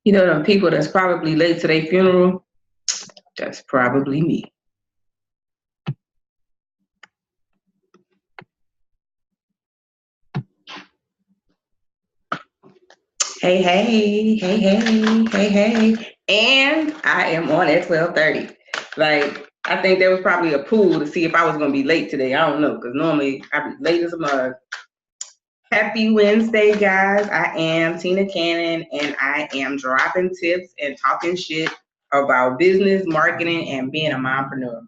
You know, the people that's probably late to their funeral, that's probably me. Hey, hey, hey, hey, hey, hey. And I am on at 12:30. Like, I think there was probably a pool to see if I was going to be late today. I don't know, because normally I be late as a mug. Happy Wednesday, guys. I am Tina Cannon, and I am dropping tips and talking shit about business, marketing, and being a mompreneur.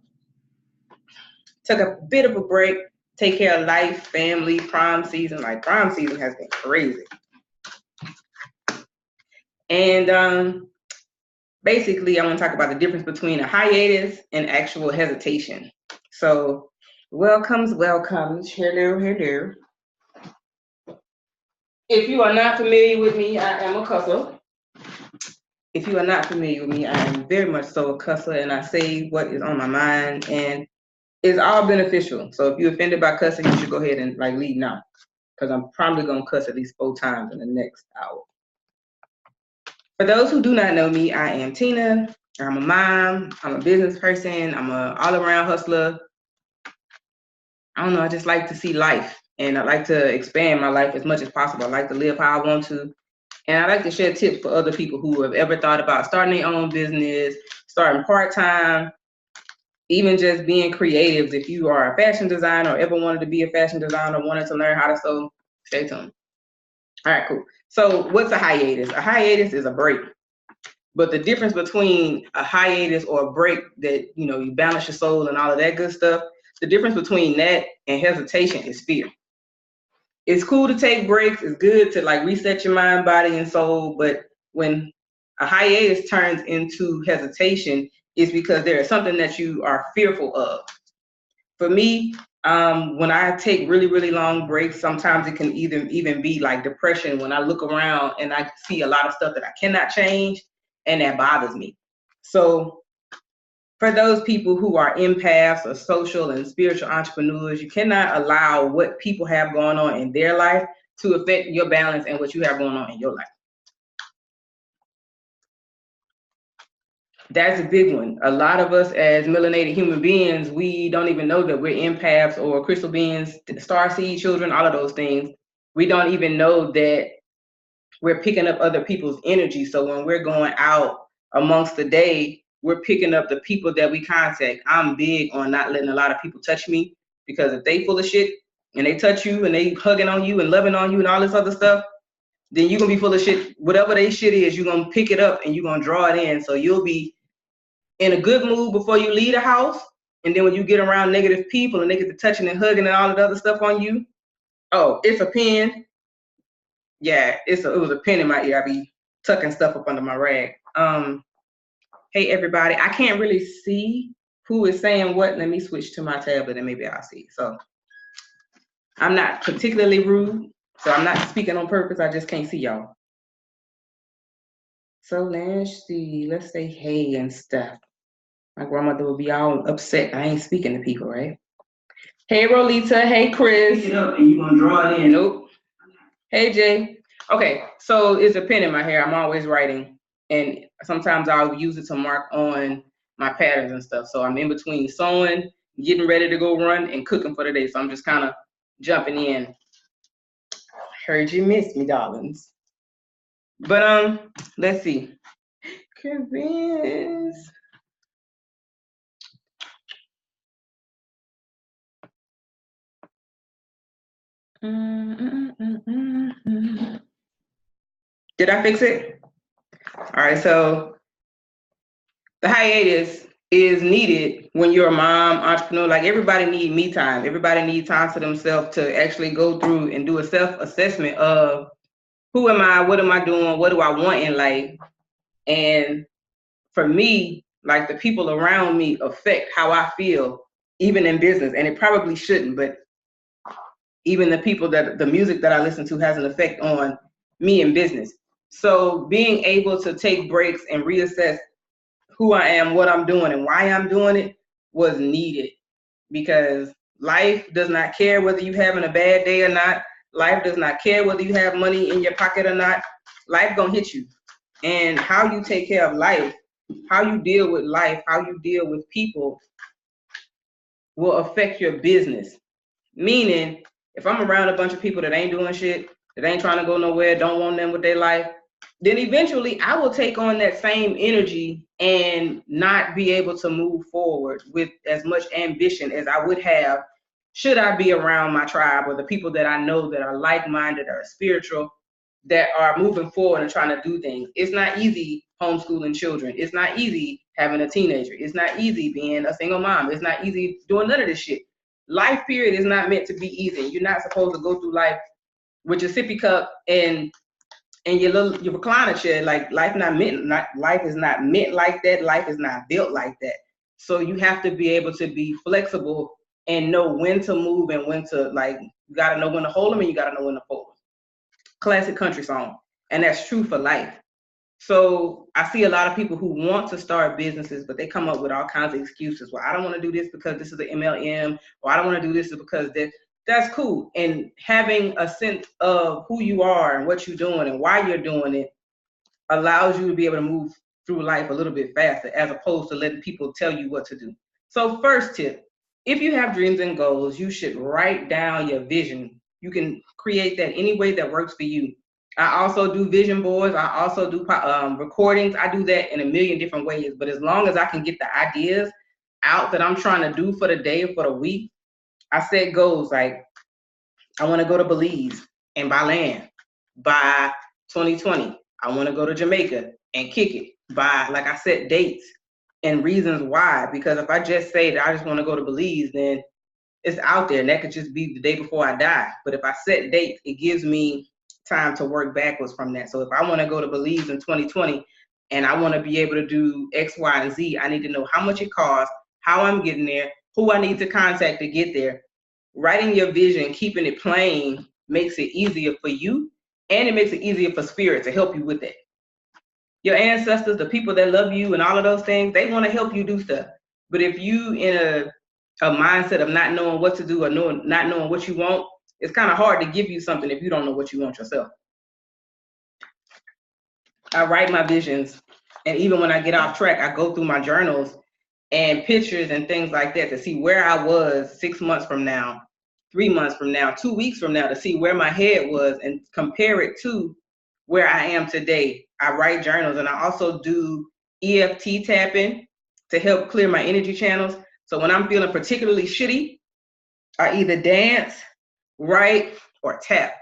Took a bit of a break, take care of life, family, prom season. Like, prom season has been crazy. And basically, I want to talk about the difference between a hiatus and actual hesitation. So, welcomes. Hello, hello. If you are not familiar with me, I am a cusser. If you are not familiar with me, I am very much so a cusser, and I say what is on my mind, and it's all beneficial. So if you're offended by cussing, you should go ahead and like leave now, because I'm probably gonna cuss at least 4 times in the next hour. For those who do not know me, I am Tina. I'm a mom. I'm a business person. I'm a all-around hustler. I don't know. I just like to see life, and I like to expand my life as much as possible. I like to live how I want to, and I like to share tips for other people who have ever thought about starting their own business, starting part-time, even just being creatives. If you are a fashion designer or ever wanted to be a fashion designer, wanted to learn how to sew, stay tuned. All right, cool. So what's a hiatus? A hiatus is a break. But the difference between a hiatus or a break that, you balance your soul and all of that good stuff, the difference between that and hesitation is fear. It's cool to take breaks. It's good to like reset your mind, body, and soul. But when a hiatus turns into hesitation, it's because there is something that you are fearful of. For me, when I take really, really long breaks, sometimes it can even be like depression when I look around and I see a lot of stuff that I cannot change, and that bothers me. So for those people who are empaths or social and spiritual entrepreneurs, you cannot allow what people have going on in their life to affect your balance and what you have going on in your life. That's a big one. A lot of us as melanated human beings, we don't even know that we're empaths or crystal beings, starseed children, all of those things. We don't even know that we're picking up other people's energy. So when we're going out amongst the day, we're picking up the people that we contact. I'm big on not letting a lot of people touch me, because if they full of shit and they touch you and they hugging on you and loving on you and all this other stuff, then you're gonna be full of shit. Whatever they shit is, you're gonna pick it up and you're gonna draw it in. So you'll be in a good mood before you leave the house, and then when you get around negative people and they get to touching and hugging and all of the other stuff on you, oh, it's a pin. Yeah, it was a pin in my ear. I be tucking stuff up under my rag. Hey everybody, I can't really see who is saying what. Let me switch to my tablet and maybe I'll see. So I'm not particularly rude, so I'm not speaking on purpose. I just can't see y'all. So let's see. Let's say hey and stuff. My grandmother would be all upset. I ain't speaking to people, right? Hey, Rolita. Hey, Chris. Pick it up and you're going to draw it in. Nope. Hey, Jay. Okay, so it's a pen in my hair. I'm always writing. And sometimes I'll use it to mark on my patterns and stuff. So I'm in between sewing, getting ready to go run, and cooking for the day. So I'm just kind of jumping in. Heard you missed me, darlings. But let's see. Chris. Did I fix it? All right, so the hiatus is needed when you're a mom, entrepreneur. Like, everybody needs me time. Everybody needs time to themselves to actually go through and do a self-assessment of who am I, what am I doing, what do I want in life? And for me, like, the people around me affect how I feel, even in business. And it probably shouldn't, but even the people the music that I listen to has an effect on me in business. So being able to take breaks and reassess who I am, what I'm doing, and why I'm doing it was needed, because life does not care whether you're having a bad day or not. Life does not care whether you have money in your pocket or not. Life gonna hit you. And how you take care of life, how you deal with life, how you deal with people will affect your business. Meaning, if I'm around a bunch of people that ain't doing shit, that ain't trying to go nowhere, don't want them with their life, then eventually I will take on that same energy and not be able to move forward with as much ambition as I would have should I be around my tribe or the people that I know that are like-minded, are spiritual, that are moving forward and trying to do things. It's not easy homeschooling children. It's not easy having a teenager. It's not easy being a single mom. It's not easy doing none of this shit. Life period is not meant to be easy. You're not supposed to go through life with your sippy cup and your recliner chair. Like life is not meant like that. Life is not built like that. So you have to be able to be flexible and know when to move and when to, like, you gotta know when to hold them and you gotta know when to fold them. Classic country song. And that's true for life. So I see a lot of people who want to start businesses, but they come up with all kinds of excuses. Well, I don't want to do this because this is an MLM, or I don't want to do this because that's cool. And having a sense of who you are and what you're doing and why you're doing it allows you to be able to move through life a little bit faster, as opposed to letting people tell you what to do. So first tip, if you have dreams and goals, you should write down your vision. You can create that any way that works for you. I also do vision boards. I also do recordings. I do that in a million different ways. But as long as I can get the ideas out that I'm trying to do for the day or for the week, I set goals like I want to go to Belize and buy land by 2020. I want to go to Jamaica and kick it by, like, I set dates and reasons why. Because if I just say that I just want to go to Belize, then it's out there and that could just be the day before I die. But if I set dates, it gives me time to work backwards from that. So if I want to go to Belize in 2020 and I want to be able to do X, Y, and Z, I need to know how much it costs, how I'm getting there, who I need to contact to get there. Writing your vision, keeping it plain, makes it easier for you, and it makes it easier for spirit to help you with that. Your ancestors, the people that love you and all of those things, they want to help you do stuff. But if you in a mindset of not knowing what to do or not knowing what you want, it's kind of hard to give you something if you don't know what you want yourself. I write my visions, and even when I get off track, I go through my journals and pictures and things like that to see where I was 6 months from now, 3 months from now, 2 weeks from now, to see where my head was and compare it to where I am today. I write journals, and I also do EFT tapping to help clear my energy channels. So when I'm feeling particularly shitty, I either dance, write, or tap.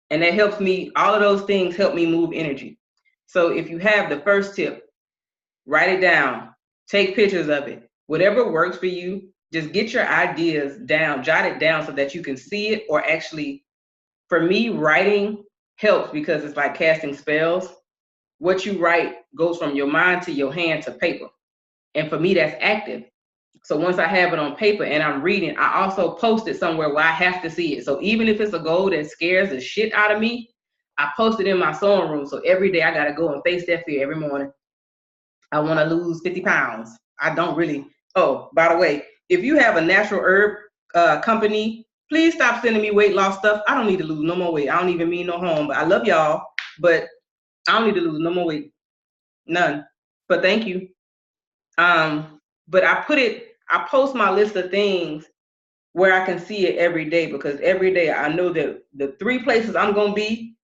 And that helps me, all of those things help me move energy. So if you have the first tip, write it down, take pictures of it. Whatever works for you, just get your ideas down, jot it down so that you can see it. Or actually, for me, writing helps because it's like casting spells. What you write goes from your mind to your hand to paper. And for me, that's active. So once I have it on paper and I'm reading, I also post it somewhere where I have to see it. So even if it's a goal that scares the shit out of me, I post it in my sewing room. So every day I got to go and face that fear every morning. I want to lose 50 pounds. I don't really. Oh, by the way, if you have a natural herb company, please stop sending me weight loss stuff. I don't need to lose no more weight. I don't even mean no harm, but I love y'all. But I don't need to lose no more weight. None. But thank you. But I post my list of things where I can see it every day, because every day I know that the 3 places I'm going to be: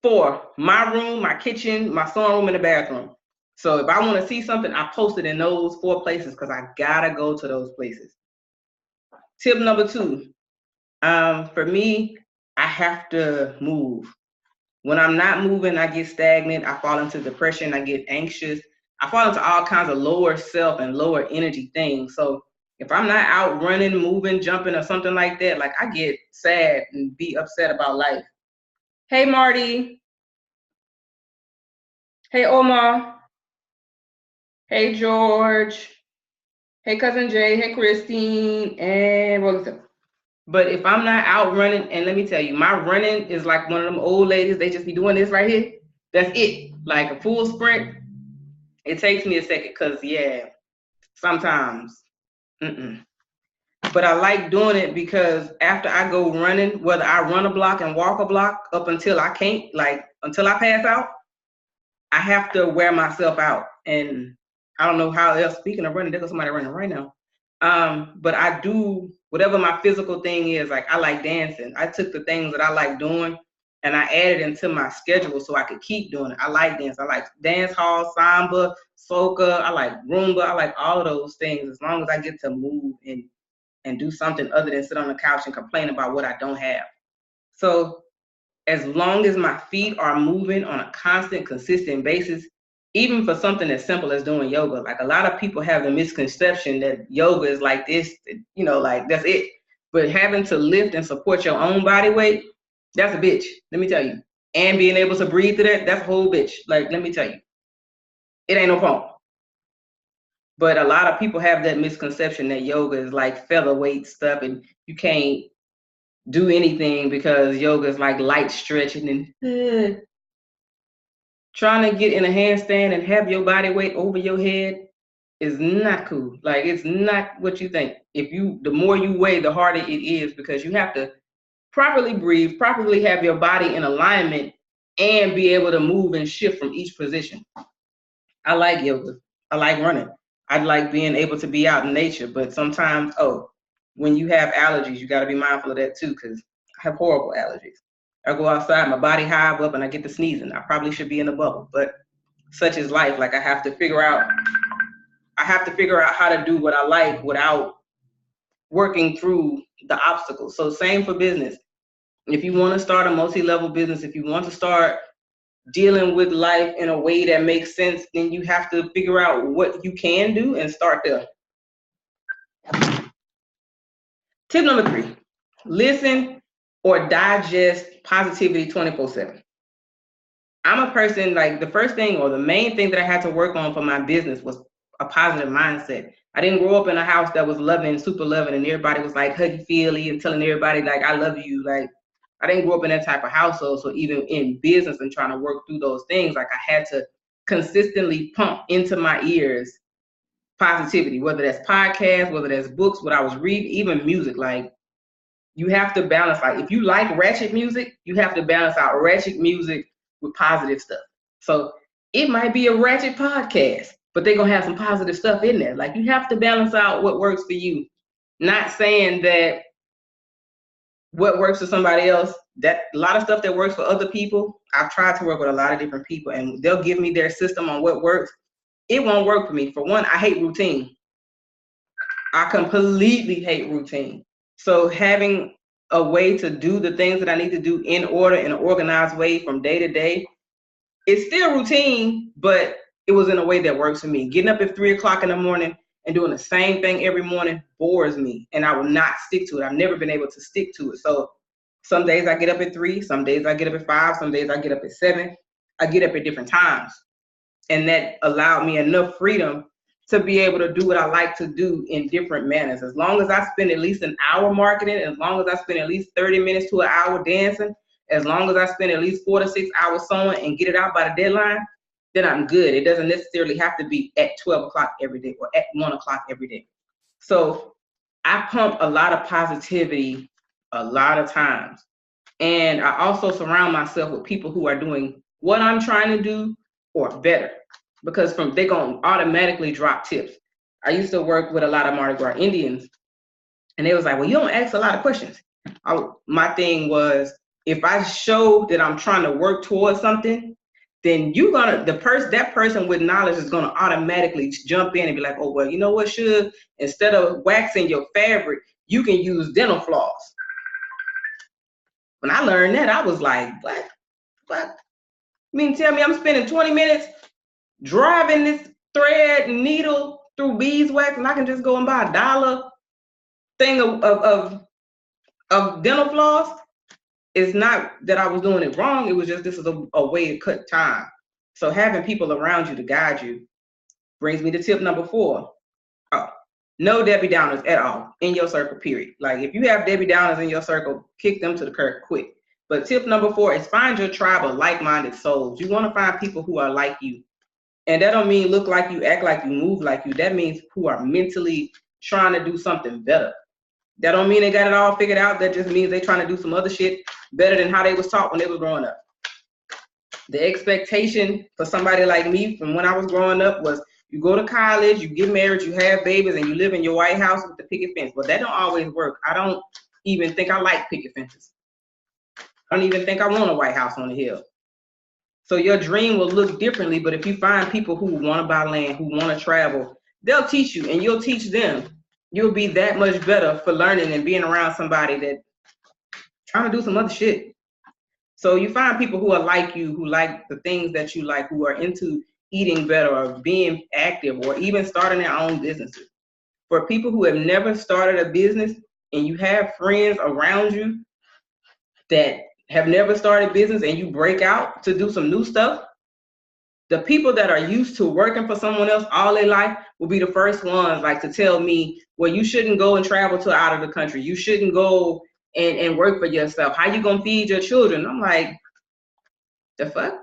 4, my room, my kitchen, my sewing room, and the bathroom. So if I want to see something, I post it in those 4 places because I gotta go to those places. Tip number 2, for me, I have to move. When I'm not moving, I get stagnant. I fall into depression. I get anxious. I fall into all kinds of lower self and lower energy things. So if I'm not out running, moving, jumping, or something like that, like, I get sad and be upset about life. Hey, Marty. Hey, Omar. Hey, George. Hey, Cousin Jay. Hey, Christine. And Rosa. But if I'm not out running, and let me tell you, my running is like one of them old ladies. They just be doing this right here. That's it. Like a full sprint. It takes me a second because, yeah, sometimes. But I like doing it because after I go running, whether I run a block and walk a block up until I can't, like until I pass out, I have to wear myself out. And I don't know how else, speaking of running, there's somebody running right now. But I do whatever my physical thing is. Like I like dancing. I took the things that I like doing and I added into my schedule so I could keep doing it. I like dance. I like dance hall, samba, soca. I like Roomba. I like all of those things as long as I get to move and do something other than sit on the couch and complain about what I don't have. So as long as my feet are moving on a constant, consistent basis, even for something as simple as doing yoga, like a lot of people have the misconception that yoga is like this, you know, like that's it. But having to lift and support your own body weight, that's a bitch, let me tell you. And being able to breathe through that, that's a whole bitch. Like, let me tell you, it ain't no fun. But a lot of people have that misconception that yoga is like featherweight stuff and you can't do anything because yoga is like light stretching and trying to get in a handstand and have your body weight over your head is not cool. Like it's not what you think. The more you weigh, the harder it is because you have to properly breathe, properly have your body in alignment and be able to move and shift from each position. I like yoga. I like running. I like being able to be out in nature, but sometimes, when you have allergies, you got to be mindful of that too because I have horrible allergies. I go outside, my body hive up and I get to sneezing. I probably should be in a bubble, but such is life. Like I have to figure out how to do what I like without working through the obstacles. So same for business. If you want to start a multi-level business, if you want to start dealing with life in a way that makes sense, then you have to figure out what you can do and start there. Tip number 3, listen or digest positivity 24/7. I'm a person, like the first thing or the main thing that I had to work on for my business was a positive mindset. I didn't grow up in a house that was loving, super loving, and everybody was like huggy feely and telling everybody like, I love you. Like I didn't grow up in that type of household. So even in business and trying to work through those things, like I had to consistently pump into my ears positivity, whether that's podcasts, whether that's books, what I was reading, even music. Like you have to balance, like if you like ratchet music, you have to balance out ratchet music with positive stuff. So it might be a ratchet podcast, but they're gonna have some positive stuff in there. Like you have to balance out what works for you. Not saying that what works for somebody else, that a lot of stuff that works for other people, I've tried to work with a lot of different people and they'll give me their system on what works. It won't work for me. For one, I hate routine. I completely hate routine. So having a way to do the things that I need to do in order, in an organized way from day to day, it's still routine, but it was in a way that works for me. Getting up at 3 o'clock in the morning and doing the same thing every morning bores me, and I will not stick to it. I've never been able to stick to it. So some days I get up at 3, some days I get up at 5, some days I get up at 7. I get up at different times. And that allowed me enough freedom to be able to do what I like to do in different manners. As long as I spend at least an hour marketing, as long as I spend at least 30 minutes to an hour dancing, as long as I spend at least 4 to 6 hours sewing and get it out by the deadline, then I'm good. It doesn't necessarily have to be at 12 o'clock every day or at 1 o'clock every day. So I pump a lot of positivity a lot of times. And I also surround myself with people who are doing what I'm trying to do or better, because they're going to automatically drop tips. I used to work with a lot of Mardi Gras Indians, and they was like, well, you don't ask a lot of questions. My thing was, if I show that I'm trying to work towards something, then that person with knowledge is gonna automatically jump in and be like, oh, well, you know what, Suge? Instead of waxing your fabric, you can use dental floss. When I learned that, I was like, what? You mean tell me I'm spending 20 minutes driving this thread and needle through beeswax and I can just go and buy $1 thing of dental floss? It's not that I was doing it wrong. It was just this is a way to cut time. So having people around you to guide you brings me to tip number 4. No Debbie Downers at all in your circle, period. Like if you have Debbie Downers in your circle, kick them to the curb quick. But tip number 4 is find your tribe of like-minded souls. You want to find people who are like you. And that don't mean look like you, act like you, move like you. That means who are mentally trying to do something better. That don't mean they got it all figured out. That just means they trying to do some other shit better than how they was taught when they were growing up. The expectation for somebody like me from when I was growing up was you go to college, you get married, you have babies, and you live in your White House with the picket fence. But that don't always work. I don't even think I like picket fences. I don't even think I want a White House on the hill. So your dream will look differently, but if you find people who want to buy land, who want to travel, they'll teach you and you'll teach them. You'll be that much better for learning and being around somebody that trying to do some other shit. So you find people who are like you, who like the things that you like, who are into eating better or being active or even starting their own businesses. For people who have never started a business and you have friends around you that have never started business and you break out to do some new stuff, the people that are used to working for someone else all their life will be the first ones like to tell me, well, you shouldn't go and travel to out of the country. You shouldn't go and work for yourself. How you gonna feed your children? I'm like, the fuck?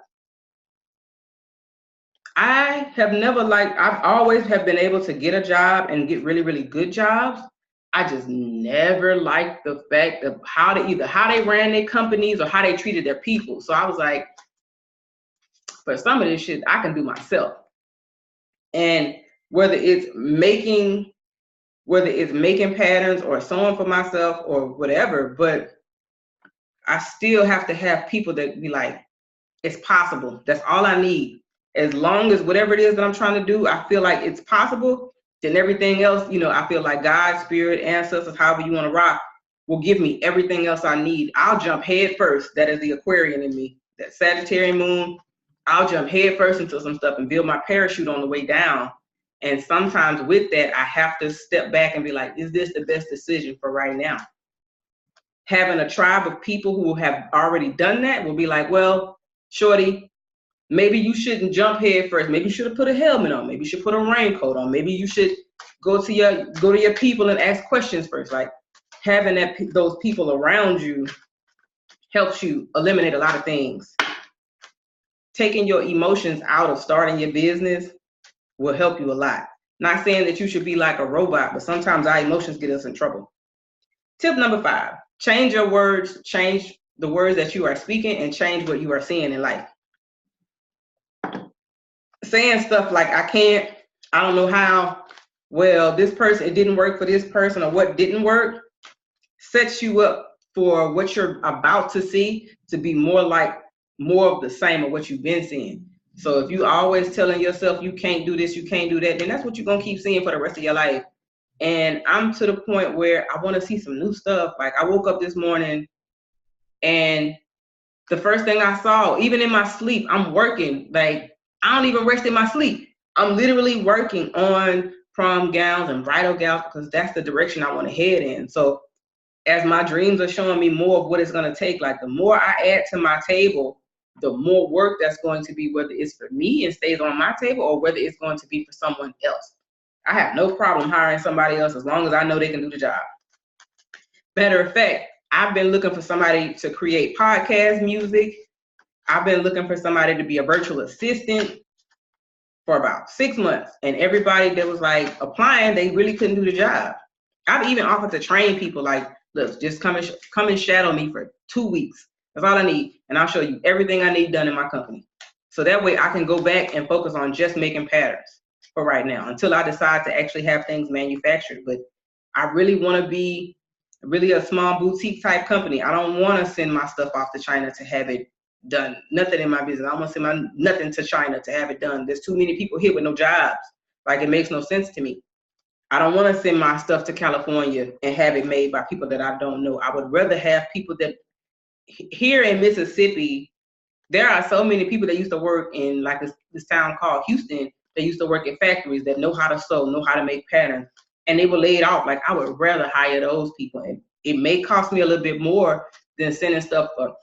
I have never I've always have been able to get a job and get really, really good jobs. I just never liked the fact of how they ran their companies or how they treated their people. So I was like, for some of this shit, I can do myself. And whether it's making patterns or sewing for myself or whatever, but I still have to have people that be like, it's possible. That's all I need. As long as whatever it is that I'm trying to do, I feel like it's possible, then everything else, I feel like God, spirit, ancestors, however you want to rock, will give me everything else I need. I'll jump head first. That is the Aquarian in me, that Sagittarian moon. I'll jump head first into some stuff and build my parachute on the way down. And sometimes with that, I have to step back and be like, is this the best decision for right now? Having a tribe of people who have already done that will be like, well, Shorty, maybe you shouldn't jump head first. Maybe you should have put a helmet on. Maybe you should put a raincoat on. Maybe you should go to your people and ask questions first. Like having those people around you helps you eliminate a lot of things. Taking your emotions out of starting your business will help you a lot. Not saying that you should be like a robot, but sometimes our emotions get us in trouble. Tip number 5, change your words, change the words that you are speaking, and change what you are seeing in life. Saying stuff like, I don't know how, well, this person, it didn't work for this person, or what didn't work, sets you up for what you're about to see to be more of the same of what you've been seeing. So if you always telling yourself you can't do this, you can't do that, then that's what you're going to keep seeing for the rest of your life. And I'm to the point where I want to see some new stuff. Like I woke up this morning and the first thing I saw, even in my sleep, I'm working. Like I don't even rest in my sleep. I'm literally working on prom gowns and bridal gowns because that's the direction I want to head in. So as my dreams are showing me more of what it's going to take, like the more I add to my table, the more work that's going to be, whether it's for me and stays on my table or whether it's going to be for someone else. I have no problem hiring somebody else as long as I know they can do the job. Matter of fact, I've been looking for somebody to create podcast music. I've been looking for somebody to be a virtual assistant for about 6 months. And everybody that was like applying, they really couldn't do the job. I've even offered to train people like, look, just come and shadow me for 2 weeks. That's all I need. And I'll show you everything I need done in my company. So that way I can go back and focus on just making patterns for right now until I decide to actually have things manufactured. But I really want to be really a small boutique type company. I don't want to send my stuff off to China to have it done. Nothing in my business. I don't want to send nothing to China to have it done. There's too many people here with no jobs. Like it makes no sense to me. I don't want to send my stuff to California and have it made by people that I don't know. I would rather have people that here in Mississippi, there are so many people that used to work in like this town called Houston. They used to work in factories that know how to sew, know how to make patterns, and they were laid off. Like I would rather hire those people. And it may cost me a little bit more than sending stuff for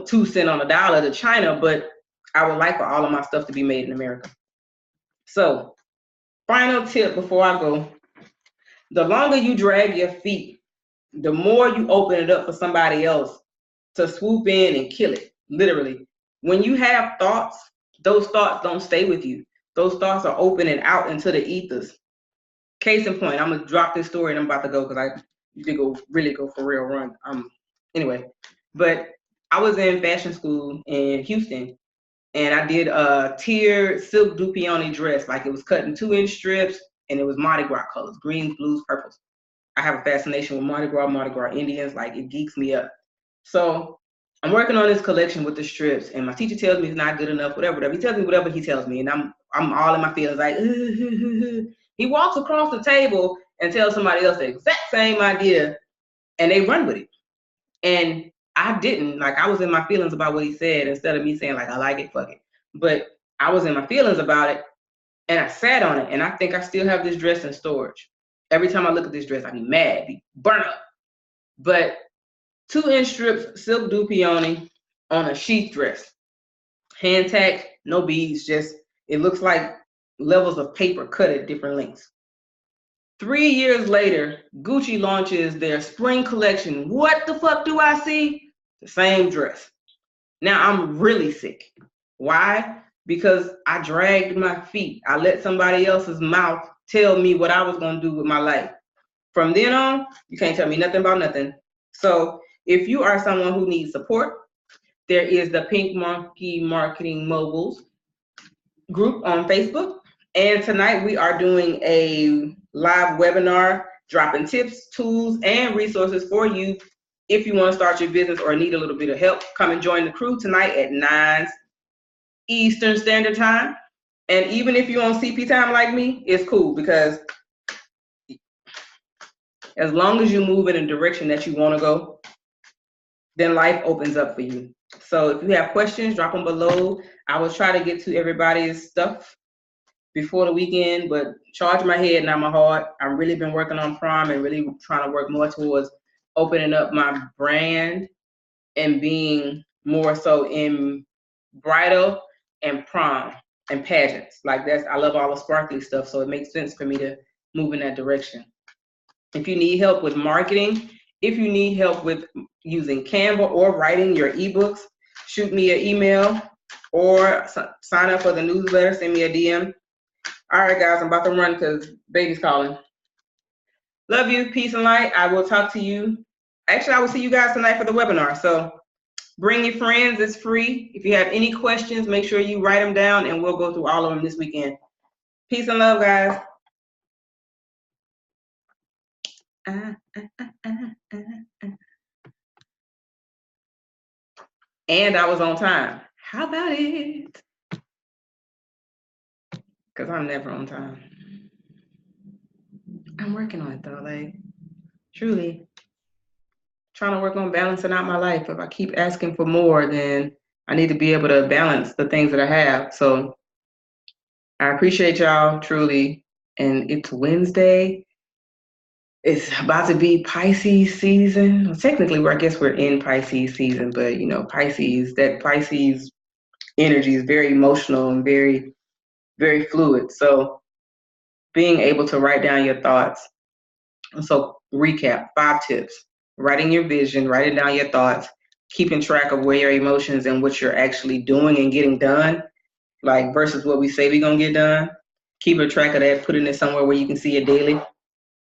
2 cents on the dollar to China, but I would like for all of my stuff to be made in America. So final tip before I go, the longer you drag your feet, the more you open it up for somebody else to swoop in and kill it, literally. When you have thoughts, those thoughts don't stay with you. Those thoughts are opening out into the ethers. Case in point, I'm going to drop this story and I'm about to go because I did really go for real run. Anyway, but I was in fashion school in Houston And I did a tiered silk dupioni dress. Like it was cut in 2-inch strips and it was Mardi Gras colors, greens, blues, purples. I have a fascination with Mardi Gras Indians. Like it geeks me up. So I'm working on this collection with the strips, and my teacher tells me it's not good enough, whatever. He tells me whatever he tells me, and I'm all in my feelings, like, he walks across the table and tells somebody else the exact same idea, and they run with it. And I didn't. Like, I was in my feelings about what he said instead of me saying, like, I like it, fuck it. But I was in my feelings about it, and I sat on it, and I think I still have this dress in storage. Every time I look at this dress, I be mad, be burnt up. But 2-inch strips, silk dupioni on a sheath dress. Hand tack, no beads, just, it looks like levels of paper cut at different lengths. 3 years later, Gucci launches their spring collection. What the fuck do I see? The same dress. Now I'm really sick. Why? Because I dragged my feet. I let somebody else's mouth tell me what I was going to do with my life. From then on, you can't tell me nothing about nothing. So if you are someone who needs support, there is the Pink Monkey Marketing Moguls group on Facebook. And tonight we are doing a live webinar, dropping tips, tools, and resources for you if you want to start your business or need a little bit of help. Come and join the crew tonight at 9 Eastern Standard Time. And even if you're on CP time like me, it's cool, because as long as you move in a direction that you want to go, then life opens up for you. So if you have questions, drop them below. I will try to get to everybody's stuff before the weekend, but charge my head, not my heart. I've really been working on prom and really trying to work more towards opening up my brand and being more so in bridal and prom and pageants. Like that's, I love all the sparkly stuff, so it makes sense for me to move in that direction. If you need help with marketing, if you need help with using Canva or writing your ebooks, shoot me an email or sign up for the newsletter, send me a DM. All right, guys, I'm about to run because baby's calling. Love you, peace and light. I will talk to you. Actually, I will see you guys tonight for the webinar. So bring your friends, it's free. If you have any questions, make sure you write them down and we'll go through all of them this weekend. Peace and love, guys. And I was on time. How about it? Because I'm never on time. I'm working on it though, like truly trying to work on balancing out my life. If I keep asking for more, then I need to be able to balance the things that I have. So I appreciate y'all truly. And it's Wednesday. It's about to be Pisces season. Well, technically, I guess we're in Pisces season, but you know, that Pisces energy is very emotional and very, very fluid. So being able to write down your thoughts. So recap, 5 tips: writing your vision, writing down your thoughts, keeping track of where your emotions and what you're actually doing and getting done, like versus what we say we're gonna get done. Keeping track of that, putting it somewhere where you can see it daily.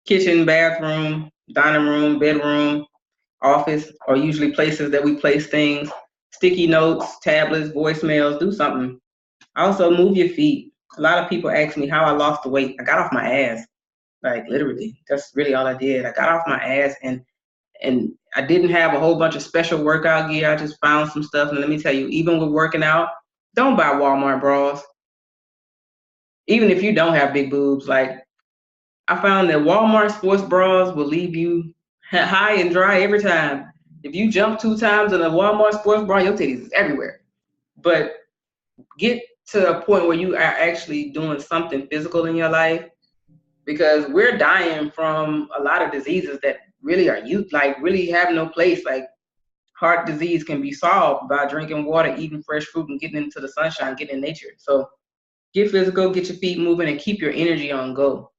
Kitchen, bathroom, dining room, bedroom, office are usually places that we place things. Sticky notes, tablets, voicemails, do something. Also, move your feet. A lot of people ask me how I lost the weight. I got off my ass. Like literally, that's really all I did. I got off my ass and I didn't have a whole bunch of special workout gear. I just found some stuff. And let me tell you, even with working out, don't buy Walmart bras. Even if you don't have big boobs, like I found that Walmart sports bras will leave you high and dry every time. If you jump 2 times in a Walmart sports bra, your titties is everywhere. But get to a point where you are actually doing something physical in your life, because we're dying from a lot of diseases that really are really have no place. Like heart disease can be solved by drinking water, eating fresh fruit, and getting into the sunshine, getting in nature. So get physical, get your feet moving, and keep your energy on go.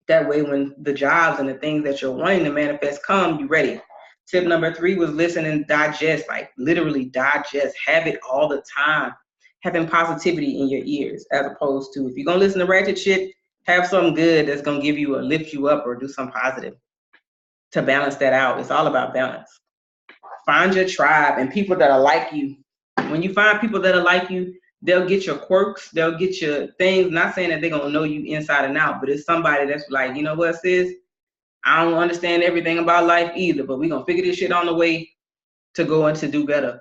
That way, when the jobs and the things that you're wanting to manifest come, you're ready. Tip number 3 was listen and digest, like literally digest, have it all the time. Having positivity in your ears, as opposed to, if you're gonna listen to ratchet shit, have something good that's gonna give you or lift you up or do something positive to balance that out. It's all about balance. Find your tribe and people that are like you. When you find people that are like you, they'll get your quirks, they'll get your things. Not saying that they're gonna know you inside and out, but it's somebody that's like, you know what, sis, I don't understand everything about life either, but we're gonna figure this shit on the way to go and to do better.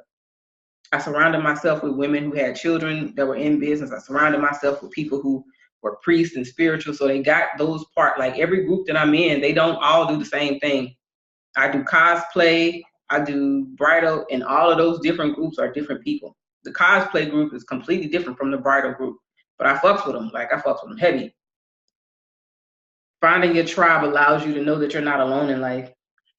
I surrounded myself with women who had children that were in business. I surrounded myself with people who were priests and spiritual. So they got those part, like every group that I'm in, they don't all do the same thing. I do cosplay, I do bridal, and all of those different groups are different people. The cosplay group is completely different from the bridal group, but I fucks with them. Like I fucks with them heavy. Finding your tribe allows you to know that you're not alone in life.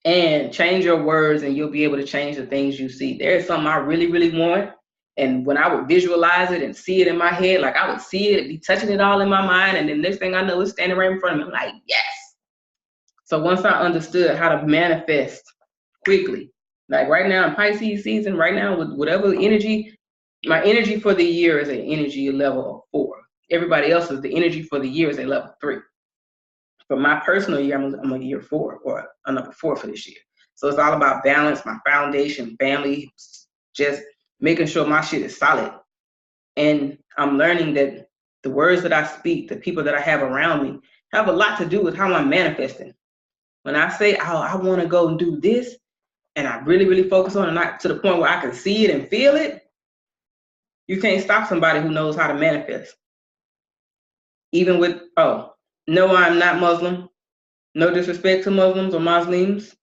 And change your words and you'll be able to change the things you see. There's something I really, really want. And when I would visualize it and see it in my head, like I would see it, be touching it all in my mind. And then next thing I know, it's standing right in front of me. I'm like, yes. So once I understood how to manifest quickly, like right now in Pisces season, right now with whatever energy, my energy for the year is an energy level of 4. Everybody else's, the energy for the year is a level 3. For my personal year, I'm a year 4 or a number 4 for this year. So it's all about balance, my foundation, family, just making sure my shit is solid. And I'm learning that the words that I speak, the people that I have around me, have a lot to do with how I'm manifesting. When I say, oh, I want to go and do this, and I really, really focus on it, not to the point where I can see it and feel it, you can't stop somebody who knows how to manifest. Even with, oh, no, I'm not Muslim. No disrespect to Muslims or Muslimas,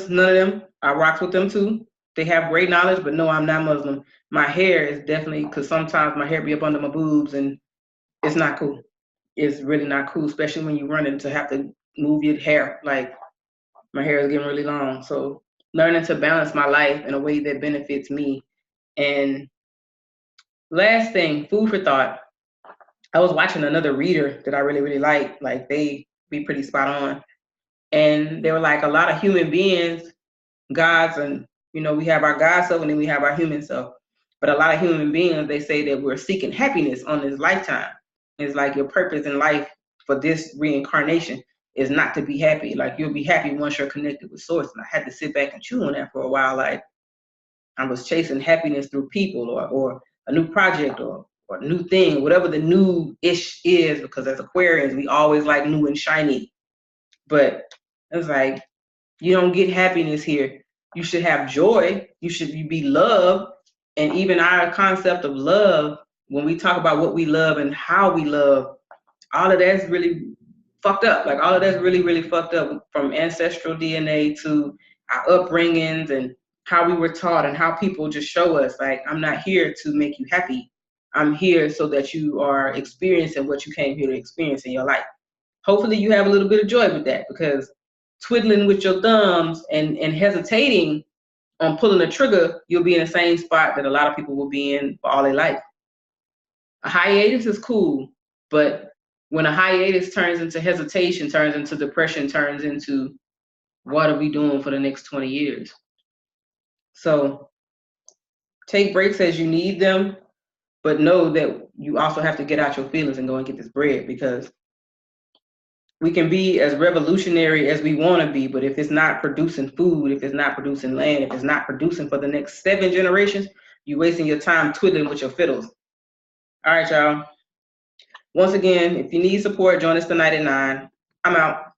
none of them. I rock with them too. They have great knowledge, but no, I'm not Muslim. My hair is definitely, because sometimes my hair be up under my boobs and it's not cool. It's really not cool, especially when you run into have to move your hair. Like my hair is getting really long. So learning to balance my life in a way that benefits me. And last thing, food for thought. I was watching another reader that I really, really like they be pretty spot on. And they were like, a lot of human beings, gods, and we have our God self and then we have our human self. But a lot of human beings, they say that we're seeking happiness on this lifetime. It's like your purpose in life for this reincarnation is not to be happy. Like you'll be happy once you're connected with source. And I had to sit back and chew on that for a while. Like I was chasing happiness through people or a new project or a new thing, whatever the new-ish is, because as Aquarians, we always like new and shiny. But it's like, you don't get happiness here. You should have joy. You should be loved. And even our concept of love, when we talk about what we love and how we love, all of that's really fucked up. Like all of that's really, really fucked up, from ancestral DNA to our upbringings and how we were taught and how people just show us, like, I'm not here to make you happy. I'm here so that you are experiencing what you came here to experience in your life. Hopefully you have a little bit of joy with that, because twiddling with your thumbs and hesitating on pulling the trigger, you'll be in the same spot that a lot of people will be in for all their life. A hiatus is cool, but when a hiatus turns into hesitation, turns into depression, turns into what are we doing for the next 20 years? So take breaks as you need them, but know that you also have to get out your feelings and go and get this bread, because we can be as revolutionary as we want to be, but if it's not producing food, if it's not producing land, if it's not producing for the next 7 generations, you're wasting your time twiddling with your fiddles. All right, y'all. Once again, if you need support, join us tonight at 9. I'm out.